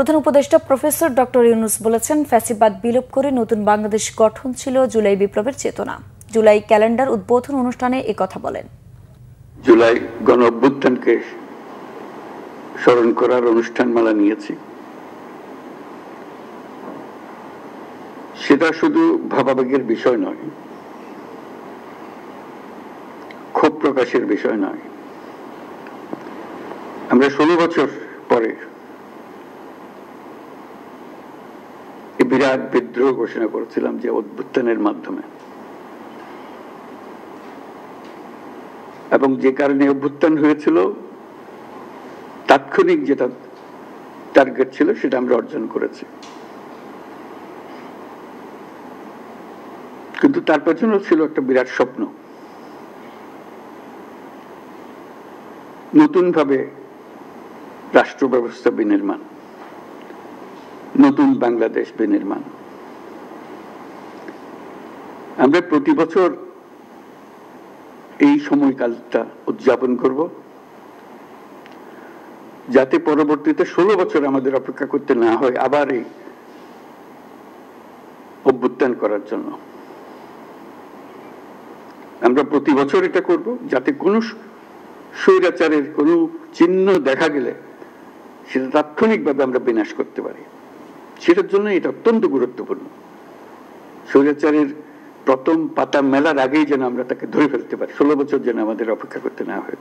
প্রধান উপদেষ্টা professor doctor Yunus বলেছেন, ফ্যাসিবাদ বিলোপ করে নতুন বাংলাদেশ গঠন ছিল জুলাই বিপ্লবের চেতনা। জুলাই ক্যালেন্ডার উদ্বোধন অনুষ্ঠানে একথা বলেন। জুলাই গণ অভ্যুত্থানকে স্মরণ করার অনুষ্ঠানমালা নিয়েছি। সেটা শুধু ভাবাবেগের বিষয় নয়, ক্ষোভ প্রকাশের বিষয় নয়। আমরা 16 বছর পরে বিরাট বিদ্রোহ ঘোষণা করেছিলাম যে অভ্যুত্থানের মাধ্যমে, এবং যে কারণে অভ্যুত্থান হয়েছিল তাৎক্ষণিক যেটা টার্গেট ছিল সেটা আমরা অর্জন করেছি। কিন্তু তার পেছনেও ছিল একটা বিরাট স্বপ্ন, নতুন ভাবে রাষ্ট্র ব্যবস্থা বিনির্মাণ, নতুন বাংলাদেশ বিনির্মাণ। আমরা প্রতি বছর এই সময়কালটা উদযাপন করব, যাতে পরবর্তীতে 16 বছর আমাদের অপেক্ষা করতে না হয় আবার এই অভ্যুত্থান করার জন্য। আমরা প্রতি বছর এটা করব, যাতে কোনো স্বৈরাচারের কোনো চিহ্ন দেখা গেলে সেটা তাৎক্ষণিকভাবে আমরা বিনাশ করতে পারি। সেটার জন্য এটা অত্যন্ত গুরুত্বপূর্ণ। স্বৈরাচারের প্রথম পাতা মেলার আগেই যেন আমরা তাকে ধরে ফেলতে পারি, 16 বছর যেন আমাদের অপেক্ষা করতে না হয়।